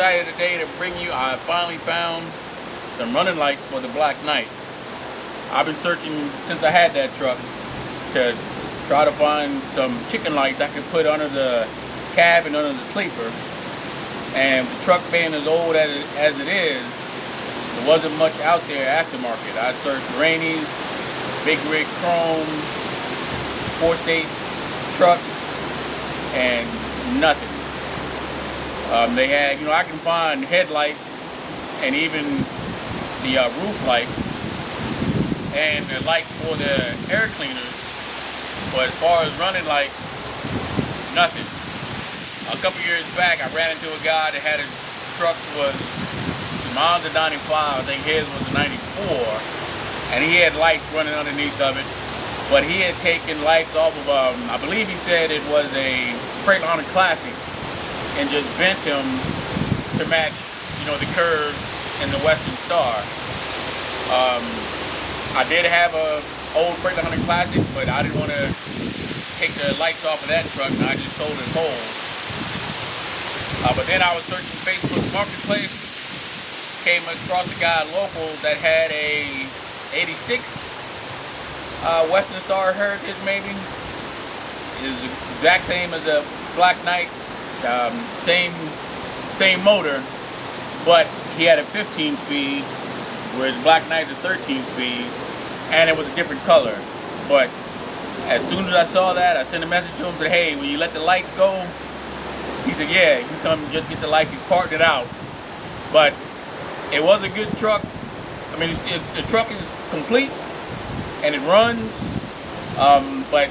excited today to bring you, I finally found some running lights for the Black Knight. I've been searching since I had that truck to try to find some chicken lights I could put under the cab and under the sleeper. And the truck being as old as it is, there wasn't much out there aftermarket. I searched Rainey's, Big Rig Chrome, 4-state trucks, and nothing. They had, I can find headlights and even the roof lights and the lights for the air cleaners, but as far as running lights, nothing. A couple years back, I ran into a guy that had a truck was Mazda 95, I think his was a 94, and he had lights running underneath of it, but he had taken lights off of, I believe he said it was a Freightliner Classic, and just bent them to match, the curves in the Western Star. I did have a old Freightliner Classic, but I didn't want to take the lights off of that truck, and I just sold it whole. But then I was searching Facebook Marketplace, came across a guy local that had a 86 Western Star Heritage, maybe. It was the exact same as a Black Knight, same motor, but he had a 15 speed, whereas Black Knight is a 13 speed, and it was a different color. But as soon as I saw that, I sent a message to him, said, hey, will you let the lights go? He said, yeah, you can come just get the lights. He's parked it out. But it was a good truck. I mean, the truck is complete and it runs, but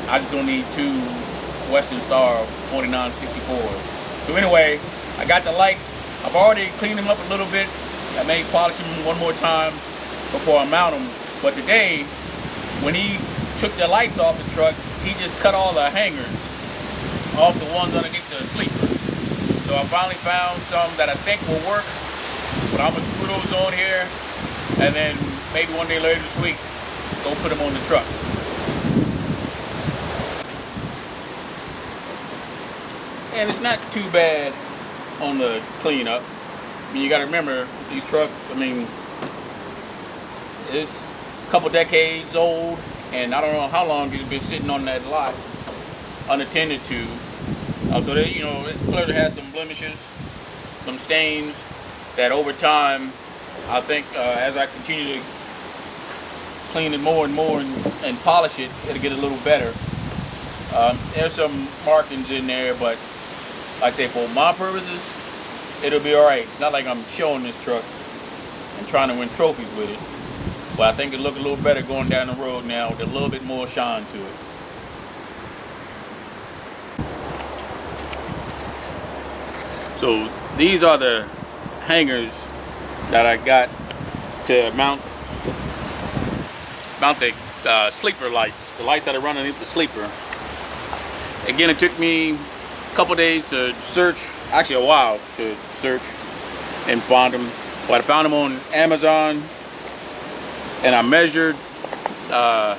I just don't need two Western Star 4964s. So anyway, I got the lights. I've already cleaned them up a little bit. I may polish them one more time before I mount them. But today, when he took the lights off the truck, he just cut all the hangers off the ones underneath the sleeper. So I finally found some that I think will work, but I'm gonna screw those on here, and then maybe one day later this week, go put them on the truck. And it's not too bad on the cleanup. I mean, you gotta remember, these trucks, it's a couple decades old, and I don't know how long it's been sitting on that lot unattended to. So that, it clearly has some blemishes, some stains that over time, I think as I continue to clean it more and more and polish it, it'll get a little better. There's some markings in there, but like I say, for my purposes, it'll be all right. It's not like I'm showing this truck and trying to win trophies with it, but I think it'll look a little better going down the road now with a little bit more shine to it. So these are the hangers that I got to mount the sleeper lights, the lights that are running underneath the sleeper. Again, it took me a couple days to search, actually a while to search and find them. But I found them on Amazon, and I measured, like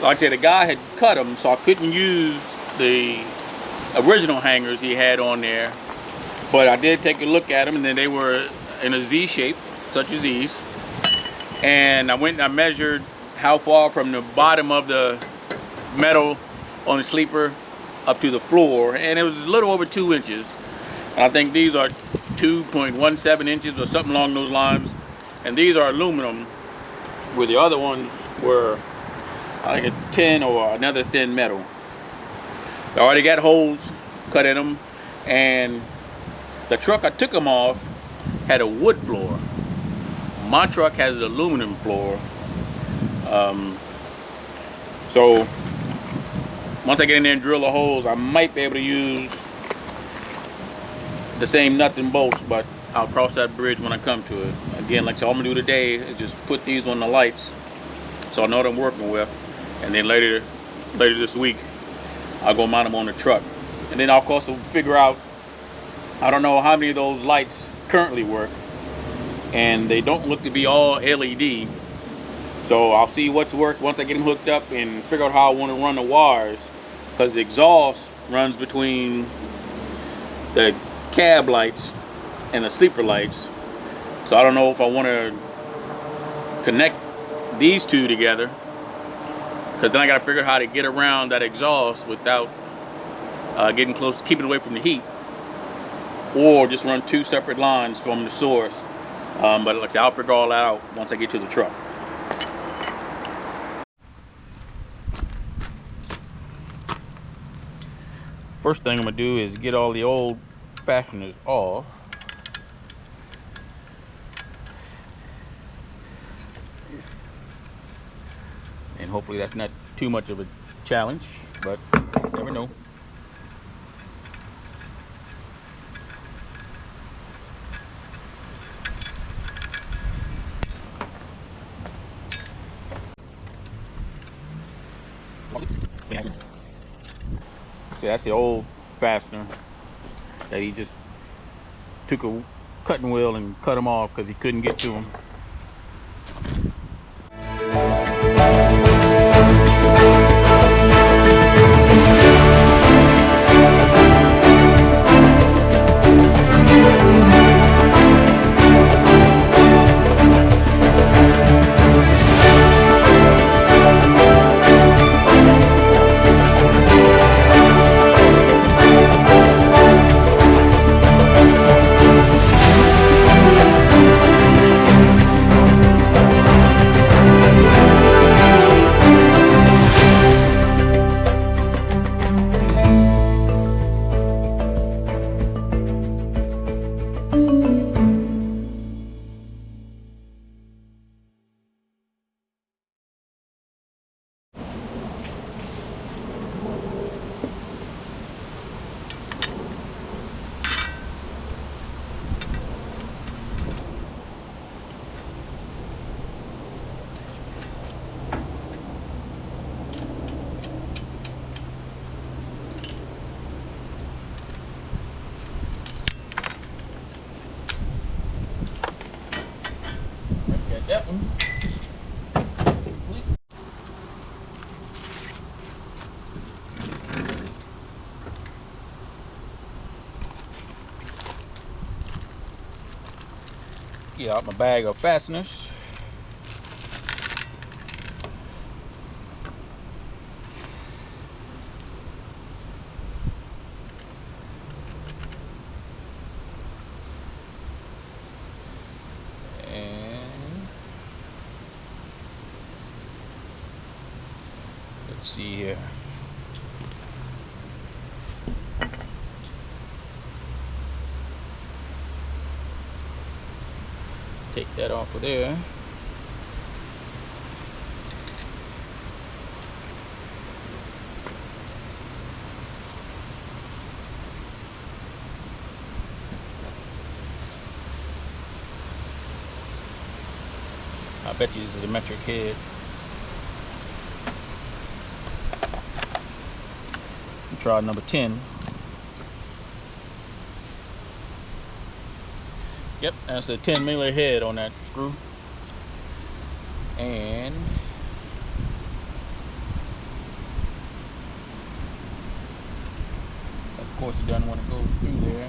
I said, the guy had cut them, so I couldn't use the original hangers he had on there. But I did take a look at them, and then they were in a Z shape, such as these. And I went and I measured how far from the bottom of the metal on the sleeper up to the floor, and it was a little over 2 inches. And I think these are 2.17 inches or something along those lines. And these are aluminum, where the other ones were, I think, a tin or another thin metal. I already got holes cut in them, and the truck I took them off had a wood floor. My truck has an aluminum floor. So once I get in there and drill the holes, I might be able to use the same nuts and bolts, but I'll cross that bridge when I come to it. Again, like I said, all I'm gonna do today is just put these on the lights so I know what I'm working with, and then later this week I'll go mount them on the truck. And then I'll also figure out, I don't know how many of those lights currently work, and they don't look to be all LED. So I'll see what's worked once I get them hooked up and figure out how I want to run the wires, because the exhaust runs between the cab lights and the sleeper lights. So I don't know if I want to connect these two together, because then I got to figure out how to get around that exhaust without getting close, keeping away from the heat, or just run two separate lines from the source. But like I said, I'll figure all that out once I get to the truck. First thing I'm gonna do is get all the old fasteners off. And hopefully that's not too much of a challenge, but never know. See, that's the old fastener that he just took a cutting wheel and cut them off because he couldn't get to them. That one. Get out my bag of fasteners. Let's see here. Take that off of there. I bet you this is a metric head. Try number 10. Yep, that's a 10 millimeter head on that screw. And of course it doesn't want to go through there.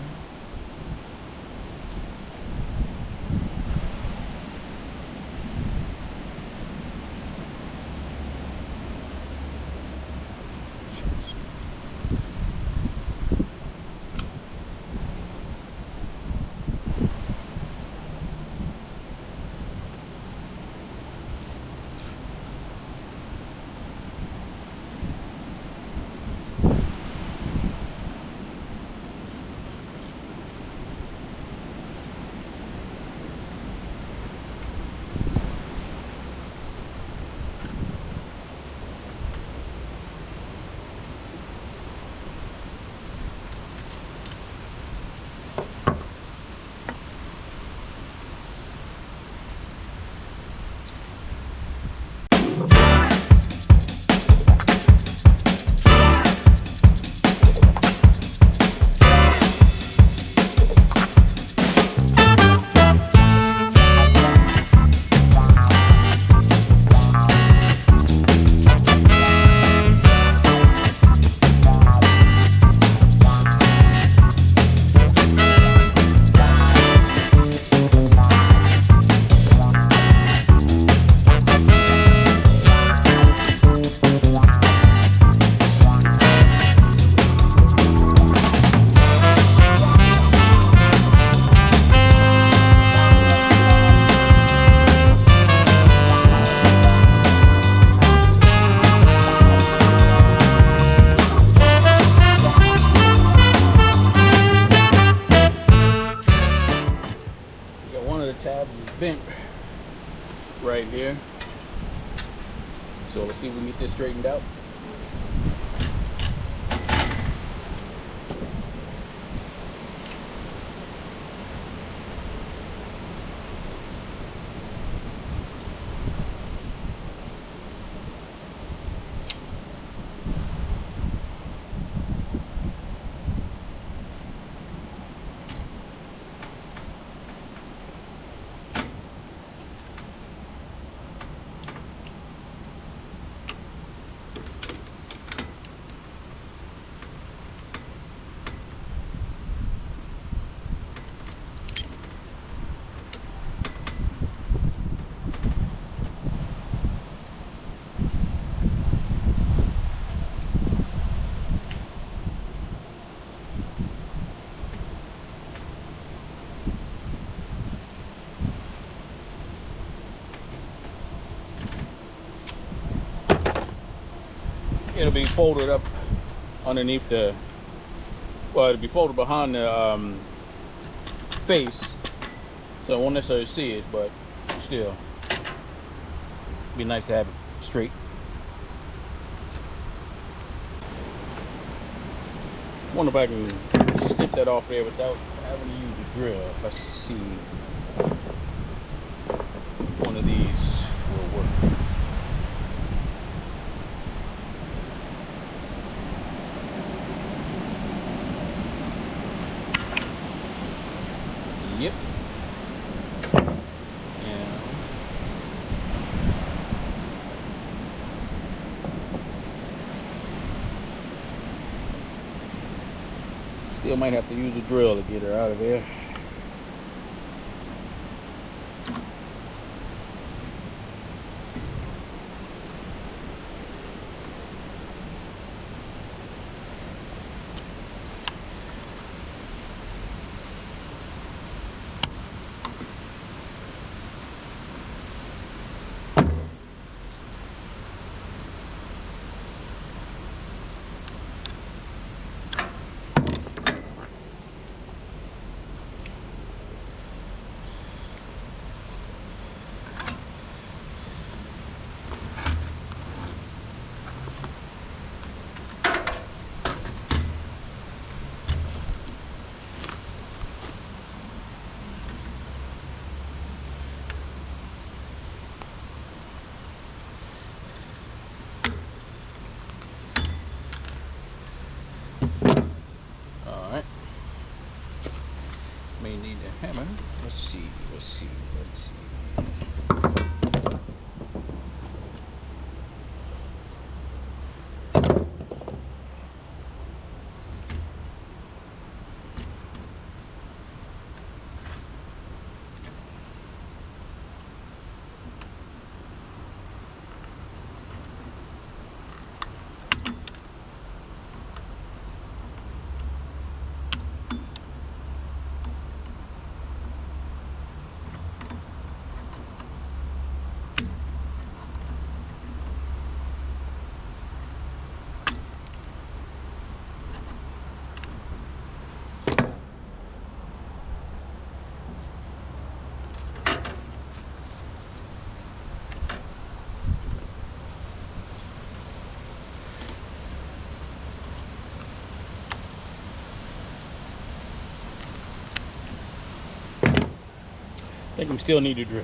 So let's see if we can get this straightened out. It'll be folded up underneath the, well, it'll be folded behind the face, so I won't necessarily see it, but still, be nice to have it straight. Wonder if I can snip that off there without having to use a drill. Let's see. One of these will work. Yep. Yeah. Still might have to use a drill to get her out of there. May need a hammer. Let's see. I think we still need a drill.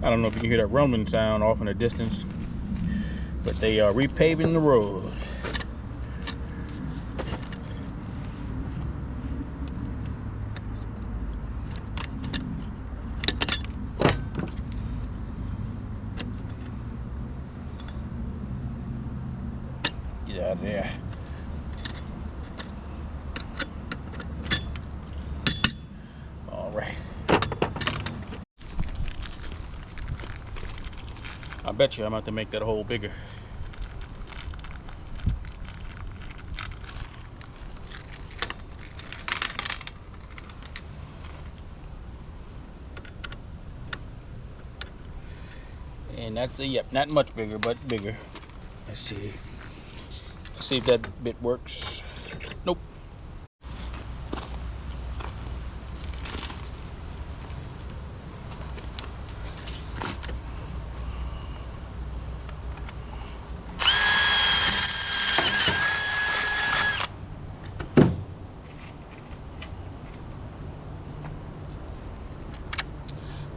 I don't know if you can hear that rumbling sound off in the distance, but they are repaving the road. Get out of there. All right. I bet you I'm about to make that hole bigger. And that's yep, not much bigger, but bigger. Let's see. Let's see if that bit works. Nope.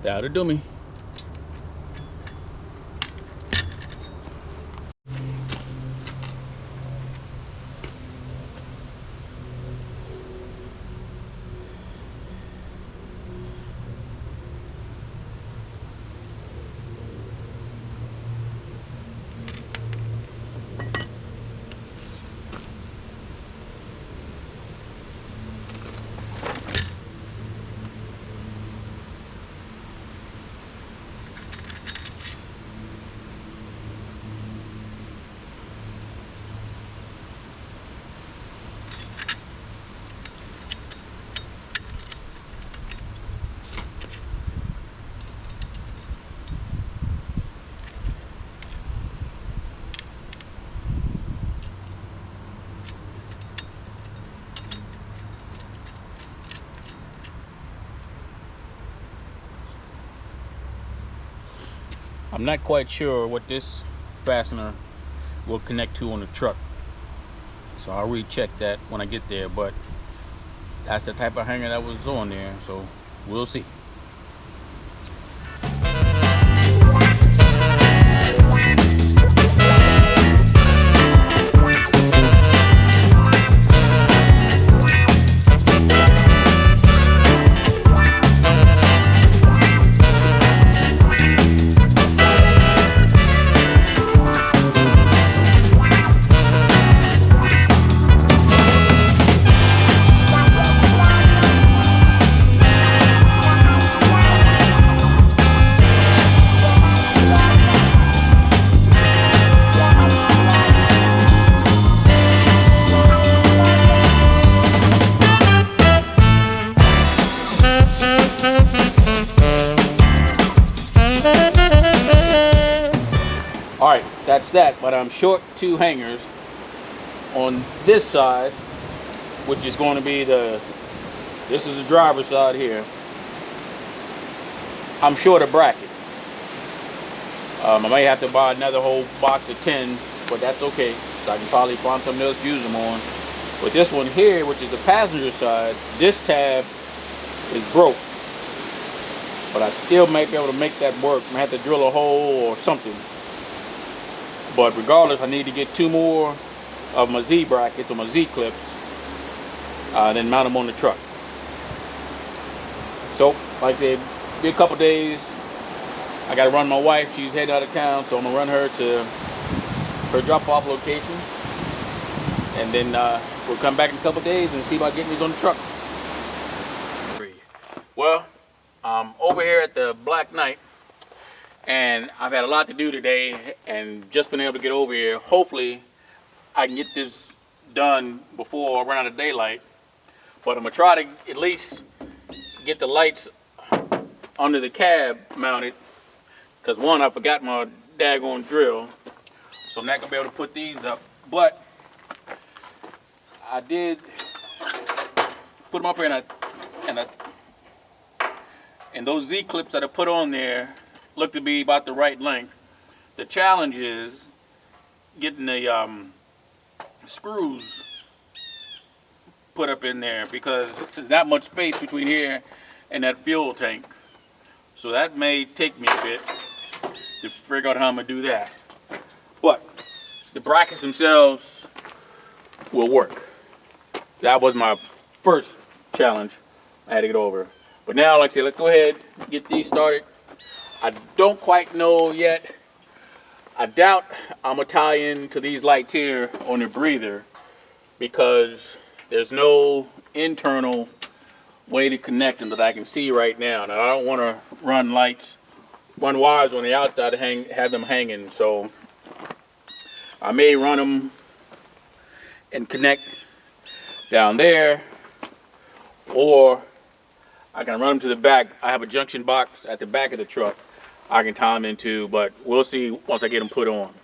That'll do me. I'm not quite sure what this fastener will connect to on the truck, so I'll recheck that when I get there, but that's the type of hanger that was on there, so we'll see. Alright, that's that, but I'm short 2 hangers on this side, which is going to be this is the driver's side here. I'm short a bracket. I may have to buy another whole box of 10, but that's okay, so I can probably find something else to use them on. But this one here, which is the passenger side, this tab is broke, but I still might be able to make that work. I might have to drill a hole or something. But regardless, I need to get 2 more of my Z brackets or my Z clips, then mount them on the truck. So, like I said, be a couple days. I got to run my wife. She's heading out of town, so I'm going to run her to her drop-off location. And then we'll come back in a couple days and see about getting these on the truck. Well, I'm over here at the Black Knight. And I've had a lot to do today and just been able to get over here. Hopefully I can get this done before I run out of daylight. But I'm going to try to at least get the lights under the cab mounted. Because one, I forgot my daggone drill. So I'm not going to be able to put these up. But I did put them up here and those Z clips that I put on there look to be about the right length. The challenge is getting the screws put up in there because there's not much space between here and that fuel tank. So that may take me a bit to figure out how I'm gonna do that. But the brackets themselves will work. That was my first challenge I had to get over. But now, like I said, let's go ahead and get these started. I don't quite know yet. I doubt I'm gonna tie into these lights here on the breather because there's no internal way to connect them that I can see right now. Now I don't want to run wires on the outside to have them hanging. So I may run them and connect down there, or I can run them to the back. I have a junction box at the back of the truck I can tie them into, but we'll see once I get them put on.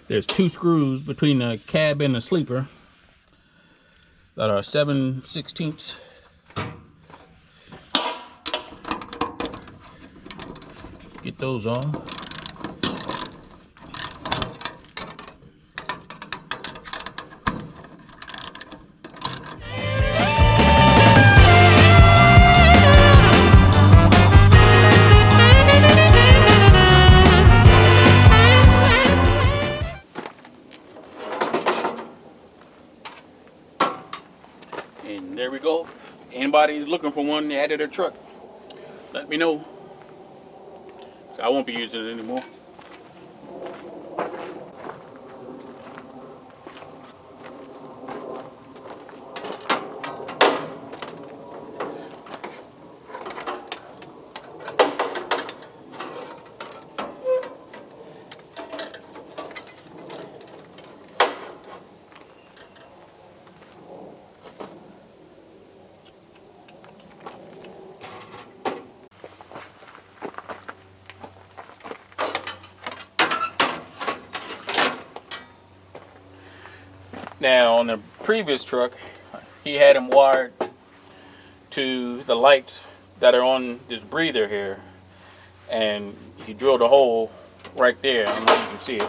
There's 2 screws between the cab and the sleeper that are 7/16. Get those off. And there we go. Anybody looking for one to add to their truck, let me know. I won't be using it anymore. Now on the previous truck, he had them wired to the lights that are on this breather here, and he drilled a hole right there. I don't know if you can see it,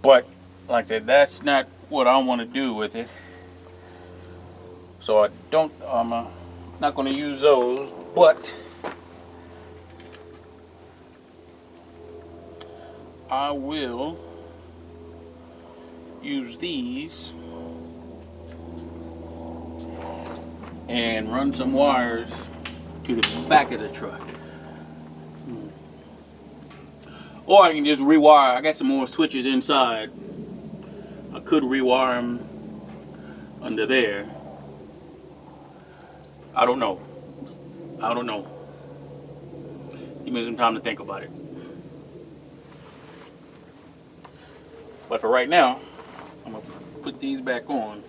but like I said, that's not what I want to do with it. So I'm not going to use those, but I will use these and run some wires to the back of the truck. Or I can just rewire. I got some more switches inside. I could rewire them under there. I don't know. Give me some time to think about it. But for right now, I'm gonna put these back on.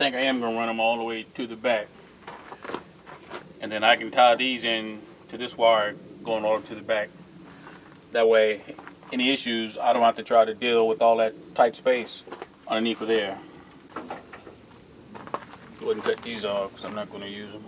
think I am going to run them all the way to the back. And then I can tie these in to this wire going all the way to the back. That way, any issues, I don't have to try to deal with all that tight space underneath of there. Go ahead and cut these off because I'm not going to use them.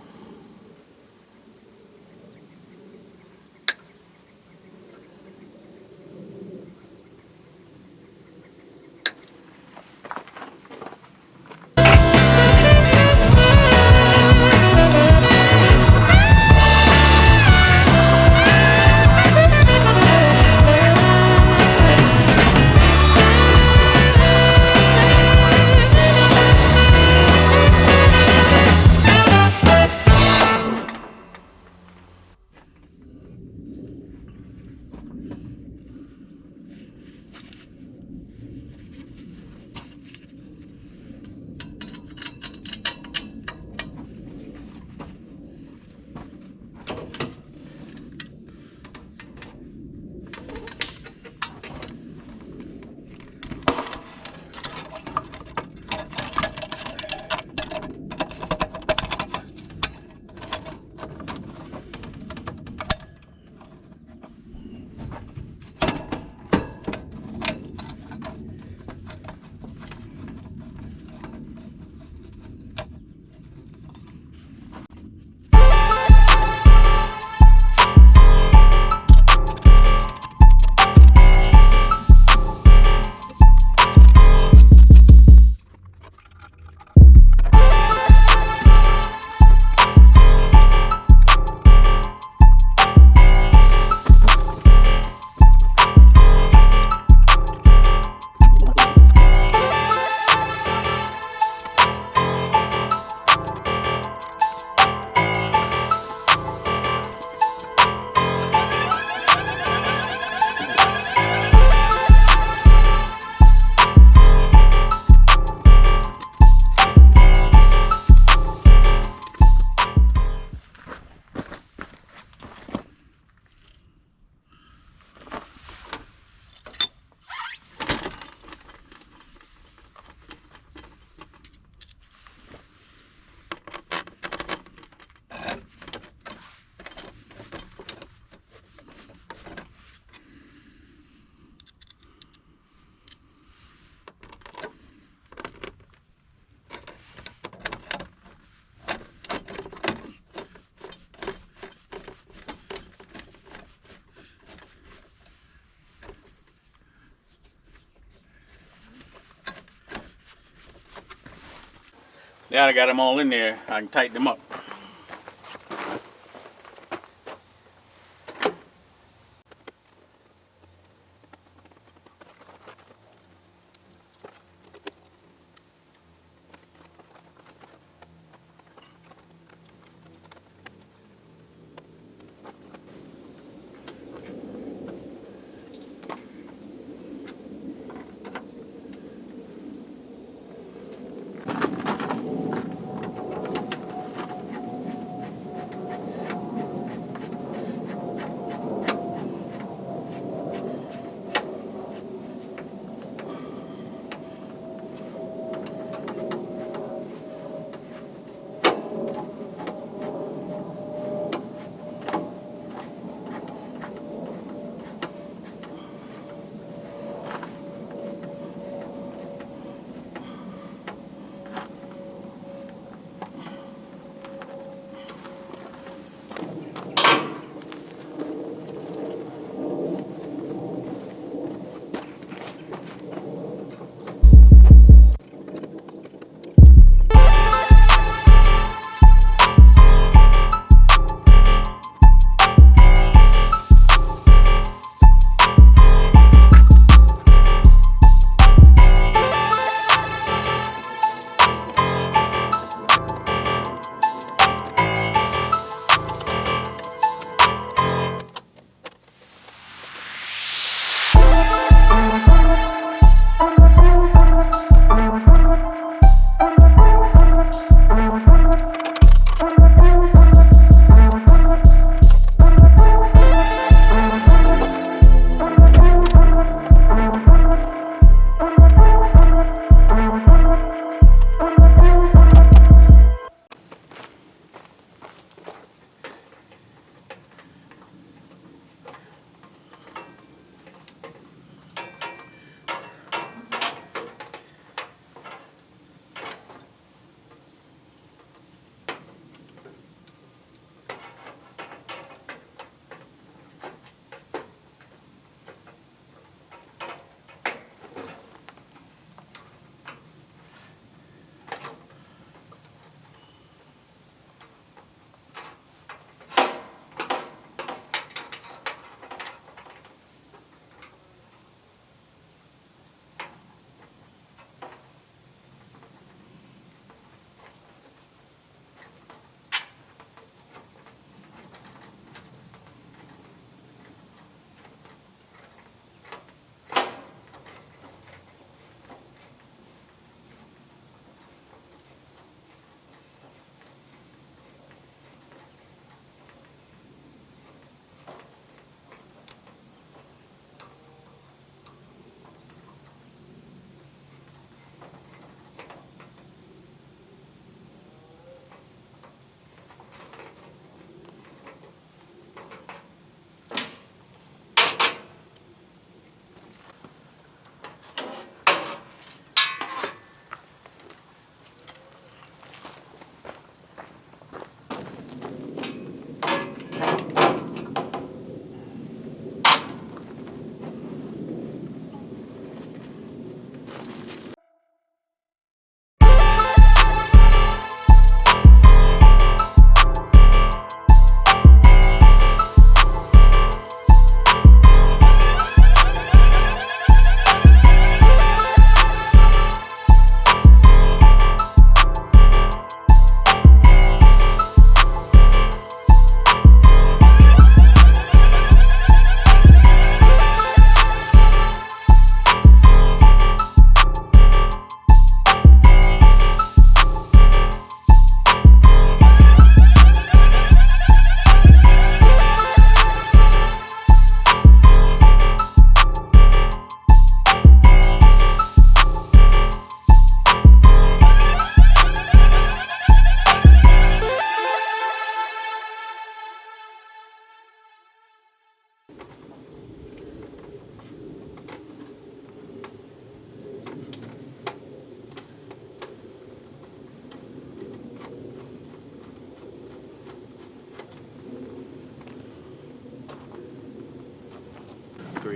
Now I got them all in there, I can tighten them up.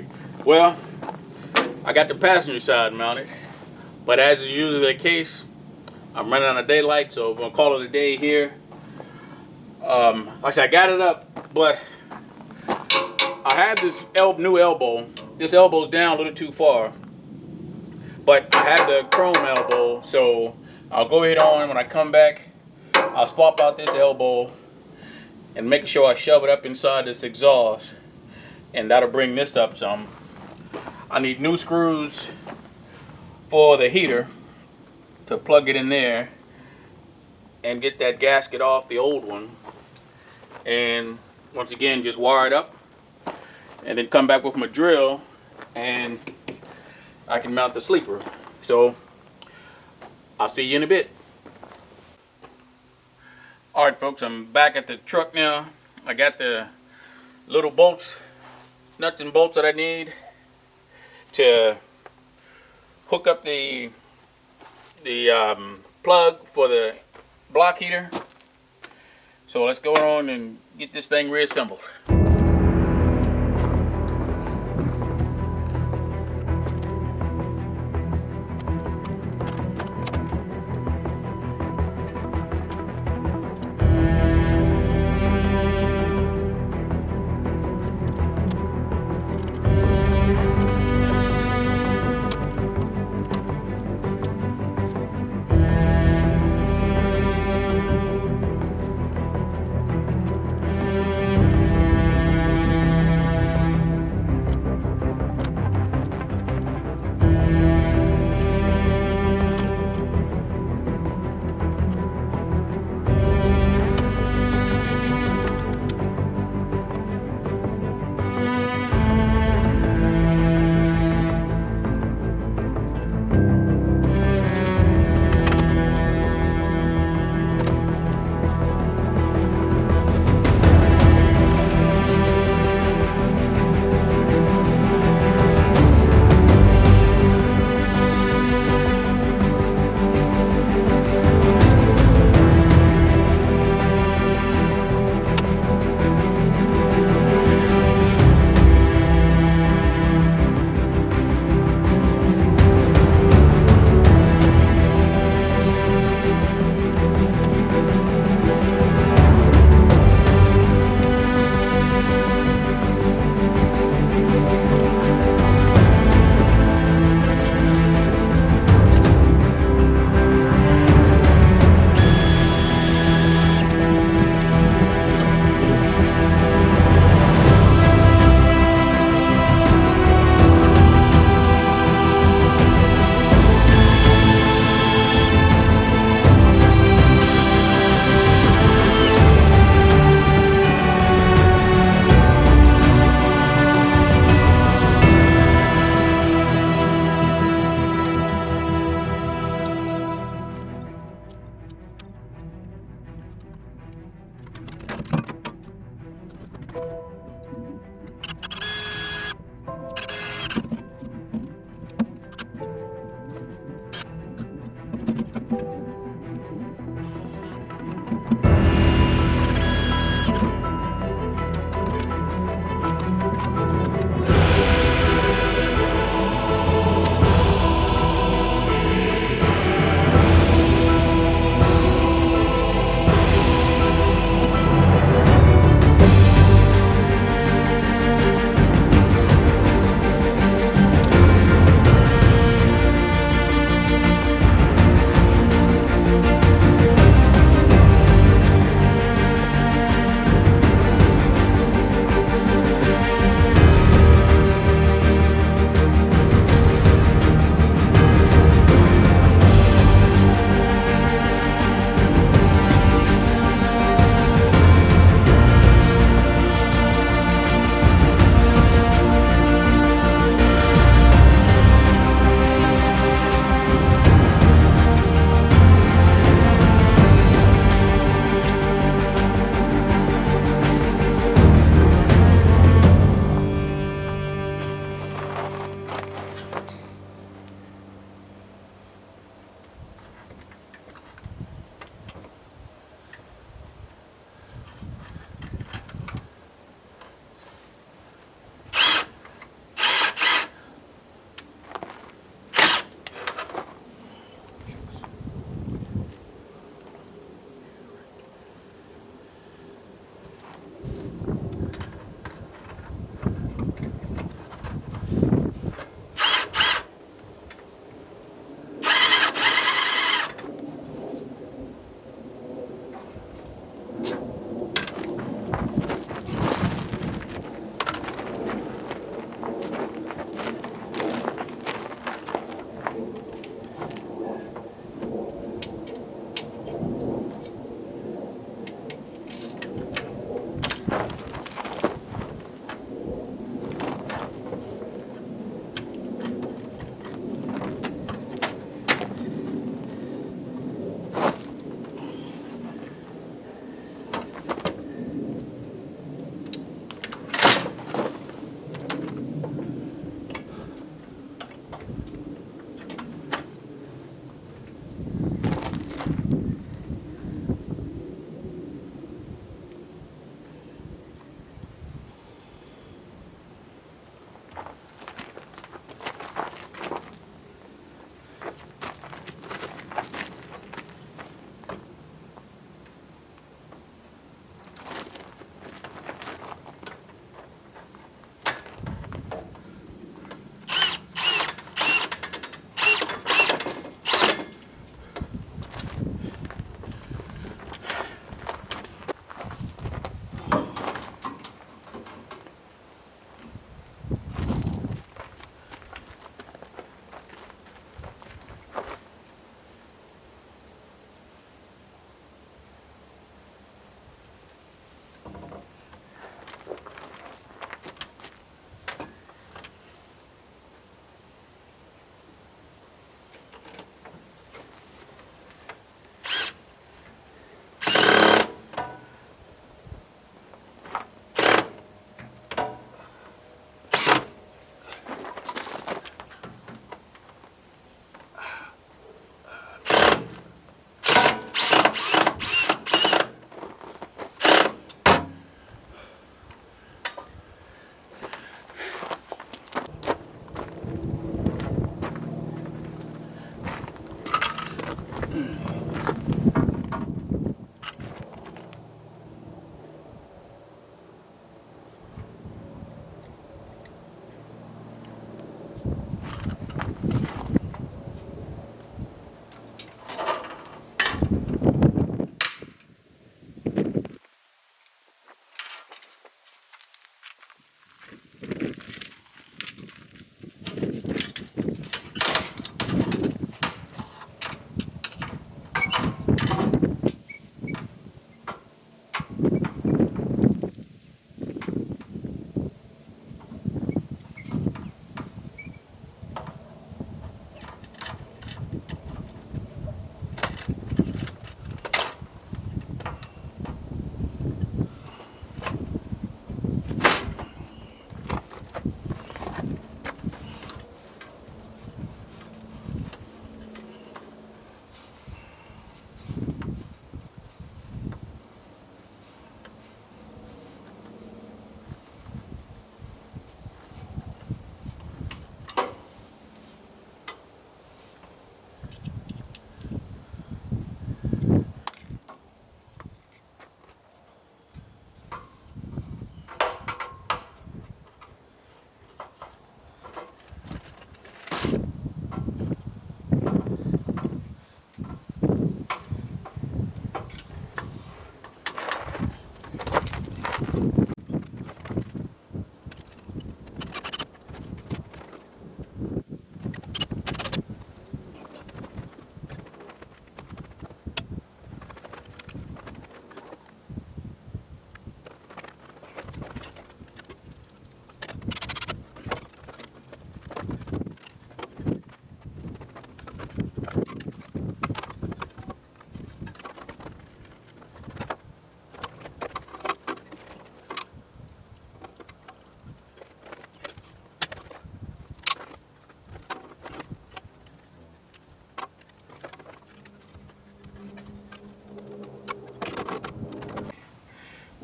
battery. Well, I got the passenger side mounted, but as is usually the case, I'm running out of daylight, so I'm gonna call it a day here. Like I said, I got it up, but I have this new elbow. This elbow's down a little too far, but I have the chrome elbow, so I'll go ahead on when I come back. I'll swap out this elbow and make sure I shove it up inside this exhaust, and that'll bring this up some. I need new screws for the heater to plug it in there and get that gasket off the old one, and once again just wire it up and then come back with my drill and I can mount the sleeper. So I'll see you in a bit. Alright folks, I'm back at the truck now. I got the little bolts, nuts and bolts that I need to hook up the plug for the block heater. So let's go on and get this thing reassembled.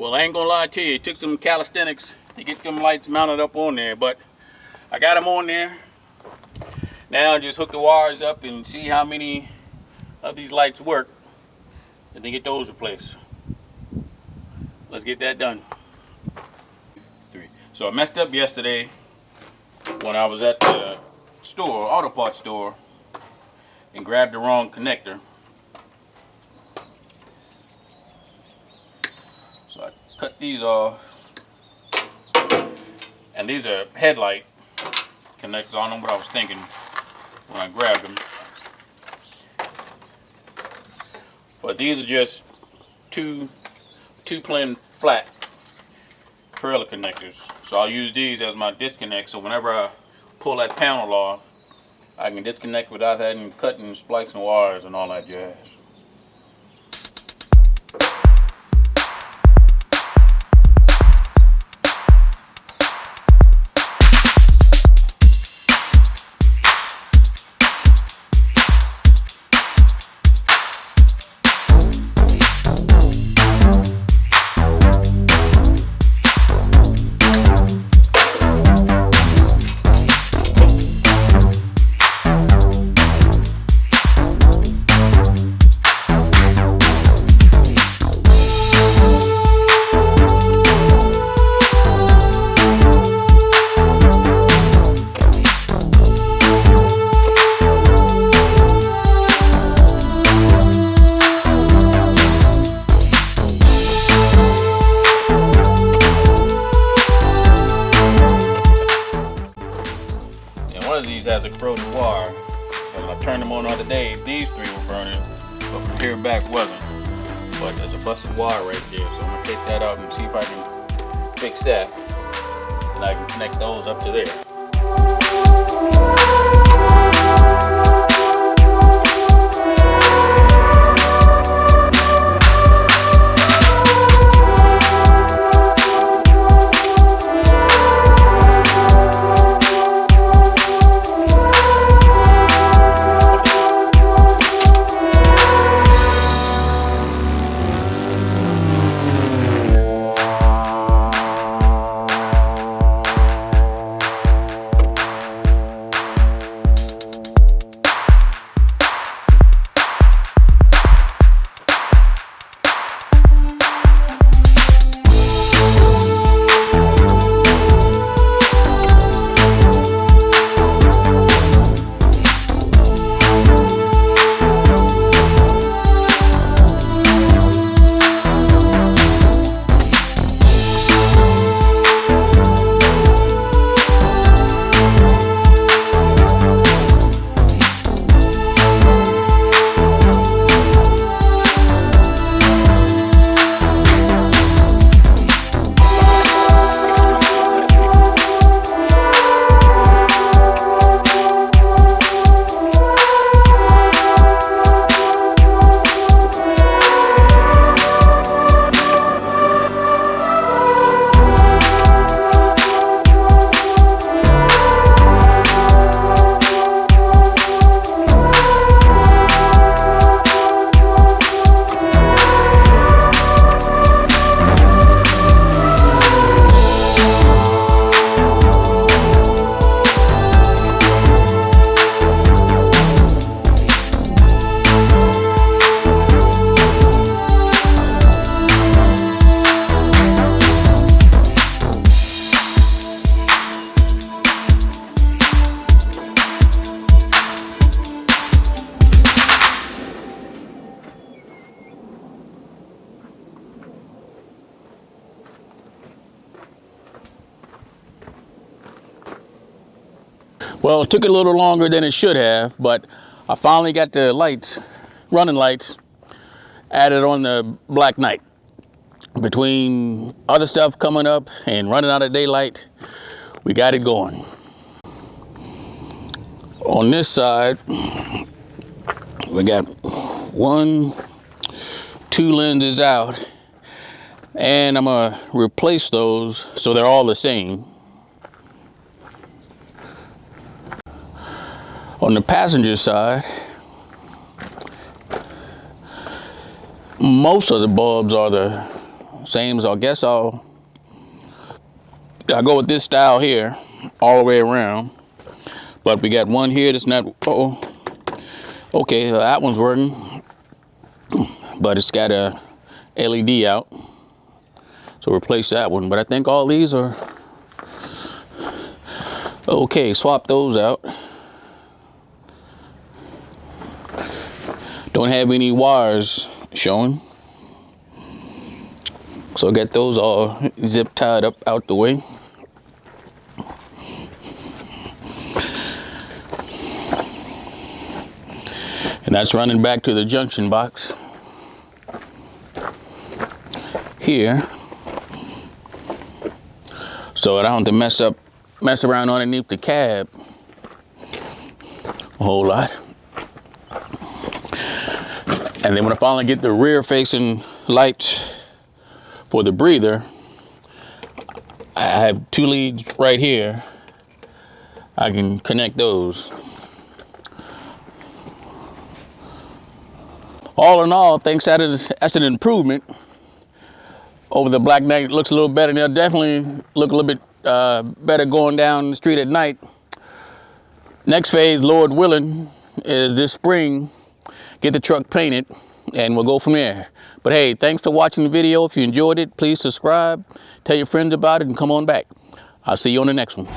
Well, I ain't gonna lie to you, it took some calisthenics to get them lights mounted up on there, but I got them on there. Now just hook the wires up and see how many of these lights work and then get those replaced. Let's get that done. So I messed up yesterday when I was at the store, auto parts store, and grabbed the wrong connector. So I cut these off, and these are headlight connectors. I don't know what I was thinking when I grabbed them, but these are just two plain flat trailer connectors. So I'll use these as my disconnect, so whenever I pull that panel off, I can disconnect without having cutting and splicing wires and all that jazz. One of these has a corroded wire, and when I turned them on the other day, these three were burning, but from here back wasn't. But there's a busted wire right there, so I'm gonna take that out and see if I can fix that, and I can connect those up to there. Well, it took a little longer than it should have, but I finally got the lights, running lights, added on the Black Knight. Between other stuff coming up and running out of daylight, we got it going. On this side, we got 1, 2 lenses out, and I'm gonna replace those so they're all the same. On the passenger side, most of the bulbs are the Same as I guess I'll go with this style here all the way around. But we got one here that's not, okay, that one's working, but it's got a LED out. So replace that one, but I think all these are okay. Swap those out. Don't have any wires showing. So get those all zip tied up out the way. And that's running back to the junction box here. So I don't have to mess around underneath the cab a whole lot. And then when I finally get the rear facing lights for the breather, I have 2 leads right here. I can connect those. All in all, thanks, that's an improvement over the Black Knight. It looks a little better, and it'll definitely look a little bit better going down the street at night. Next phase, Lord willing, is this spring, get the truck painted, and we'll go from there. But hey, thanks for watching the video. If you enjoyed it, please subscribe, tell your friends about it, and come on back. I'll see you on the next one.